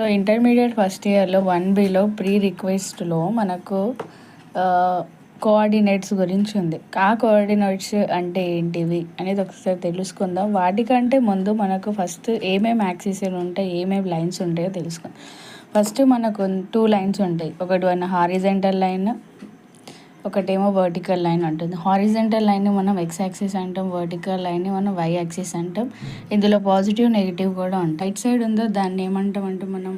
So intermediate first ఇయర్లో 1Bలో pre రిక్వెస్ట్లో మనకు coordinates గురించి ఉంది. ఆ కోఆర్డినేట్స్ అంటే ఏంటివి అనేది ఒకసారి తెలుసుకుందాం. వాటికంటే ముందు మనకు ఫస్ట్ ఏమేమి యాక్సిస్లు ఉంటాయి, ఏమేమి లైన్స్ ఉంటాయో తెలుసుకుందాం. ఫస్ట్ మనకు 2 లైన్స్ ఉంటాయి. ఒకటి హారిజెంటల్ లైన్, ఒకటేమో వర్టికల్ లైన్ ఉంటుంది. హారిజెంటల్ లైన్ని మనం ఎక్స్ యాక్సిస్ అంటాం, వర్టికల్ లైన్ని మనం వై యాక్సిస్ అంటాం. ఇందులో పాజిటివ్ నెగిటివ్ కూడా ఉంటాయి. రైట్ సైడ్ ఉందో దాన్ని ఏమంటాం అంటే మనం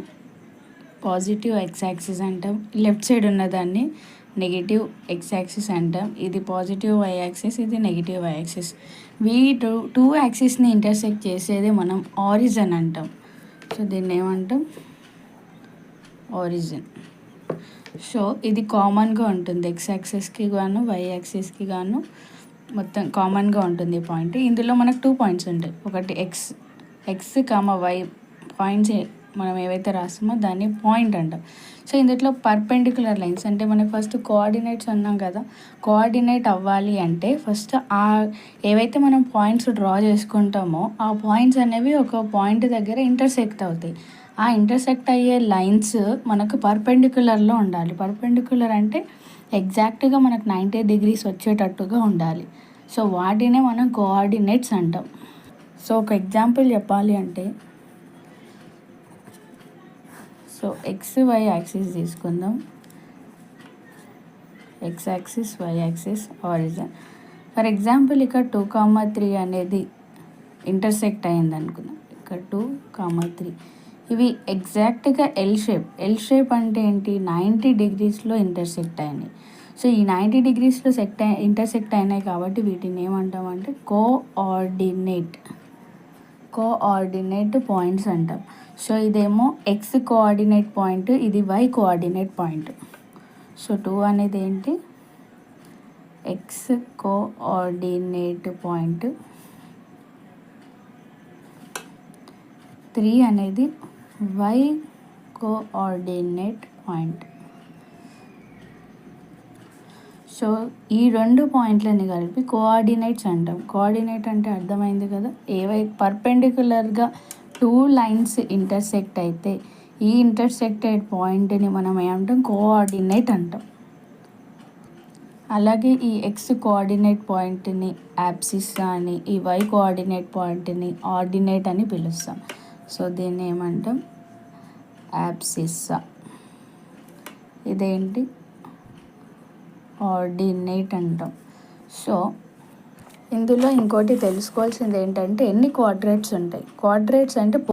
పాజిటివ్ ఎక్స్ యాక్సిస్ అంటాం. లెఫ్ట్ సైడ్ ఉన్న దాన్ని నెగిటివ్ ఎక్స్ యాక్సిస్ అంటాం. ఇది పాజిటివ్ వై యాక్సిస్, ఇది నెగిటివ్ వై యాక్సిస్. టూ యాక్సిస్ని ఇంటర్సెక్ట్ చేసేది మనం ఆరిజిన్ అంటాం. సో దీన్ని ఏమంటాం? ఆరిజిన్. సో ఇది కామన్గా ఉంటుంది, ఎక్స్ యాక్సిస్కి గాను వై యాక్సిస్కి గాను మొత్తం కామన్గా ఉంటుంది ఈ పాయింట్. ఇందులో మనకు 2 పాయింట్స్ ఉంటాయి. ఒకటి ఎక్స్ వై పాయింట్స్ మనం ఏవైతే రాస్తామో దాన్ని పాయింట్ అంటాం. సో ఇందులో పర్పెండిక్యులర్ లైన్స్ అంటే మనకు ఫస్ట్ కోఆర్డినేట్స్ అన్నాం కదా, కోఆర్డినేట్ అవ్వాలి అంటే ఫస్ట్ ఏవైతే మనం పాయింట్స్ డ్రా చేసుకుంటామో ఆ పాయింట్స్ అనేవి ఒక పాయింట్ దగ్గర ఇంటర్సెక్ట్ అవుతాయి. ఆ ఇంటర్సెక్ట్ అయ్యే లైన్స్ మనకు పర్పెండిక్యులర్లో ఉండాలి. పర్పెండిక్యులర్ అంటే ఎగ్జాక్ట్గా మనకు 90 degrees వచ్చేటట్టుగా ఉండాలి. సో వాటినే మనం కోఆర్డినేట్స్ అంటాం. సో ఒక ఎగ్జాంపుల్ చెప్పాలి అంటే, సో ఎక్స్ వై యాక్సిస్ తీసుకుందాం. X axis, Y axis, origin. For example ఇక్కడ 2, 3 అనేది ఇంటర్సెక్ట్ అయింది అనుకుందాం. ఇక్కడ 2, 3 ఇవి ఎగ్జాక్ట్గా ఎల్ షేప్ అంటే ఏంటి? 90 degreesలో ఇంటర్సెక్ట్ అయినాయి. సో ఈ 90 degreesలో ఇంటర్సెక్ట్ అయినాయి కాబట్టి వీటిని ఏమంటామంటే కోఆర్డినేట్ పాయింట్స్ అంటాం. సో ఇదేమో ఎక్స్ కోఆర్డినేట్ పాయింట్, ఇది వై కోఆర్డినేట్ పాయింట్. సో 2 అనేది ఏంటి? ఎక్స్ కోఆర్డినేట్ పాయింట్, 3 అనేది వై కోఆర్డినేట్ పాయింట్. సో ఈ 2 పాయింట్లని కలిపి కోఆర్డినేట్స్ అంటాం. కోఆర్డినేట్ అంటే అర్థమైంది కదా, పర్పెండిక్యులర్గా 2 లైన్స్ ఇంటర్సెక్ట్ అయితే ఈ ఇంటర్సెక్టెడ్ పాయింట్ని మనం ఏమంటాం? కోఆర్డినేట్ అంటాం. అలాగే ఈ ఎక్స్ కోఆర్డినేట్ పాయింట్ని యాప్సిస్ అని, ఈ వై కోఆర్డినేట్ పాయింట్ని ఆర్డినేట్ అని పిలుస్తాం. సో దీన్ని ఏమంటాం? యాప్సిస్సా. ఇదేంటి? ఆర్డినేట్ అంటాం. సో ఇందులో ఇంకోటి తెలుసుకోవాల్సింది ఏంటంటే ఎన్ని క్వాడ్రేట్స్ ఉంటాయి. క్వాడ్రేట్స్ అంటే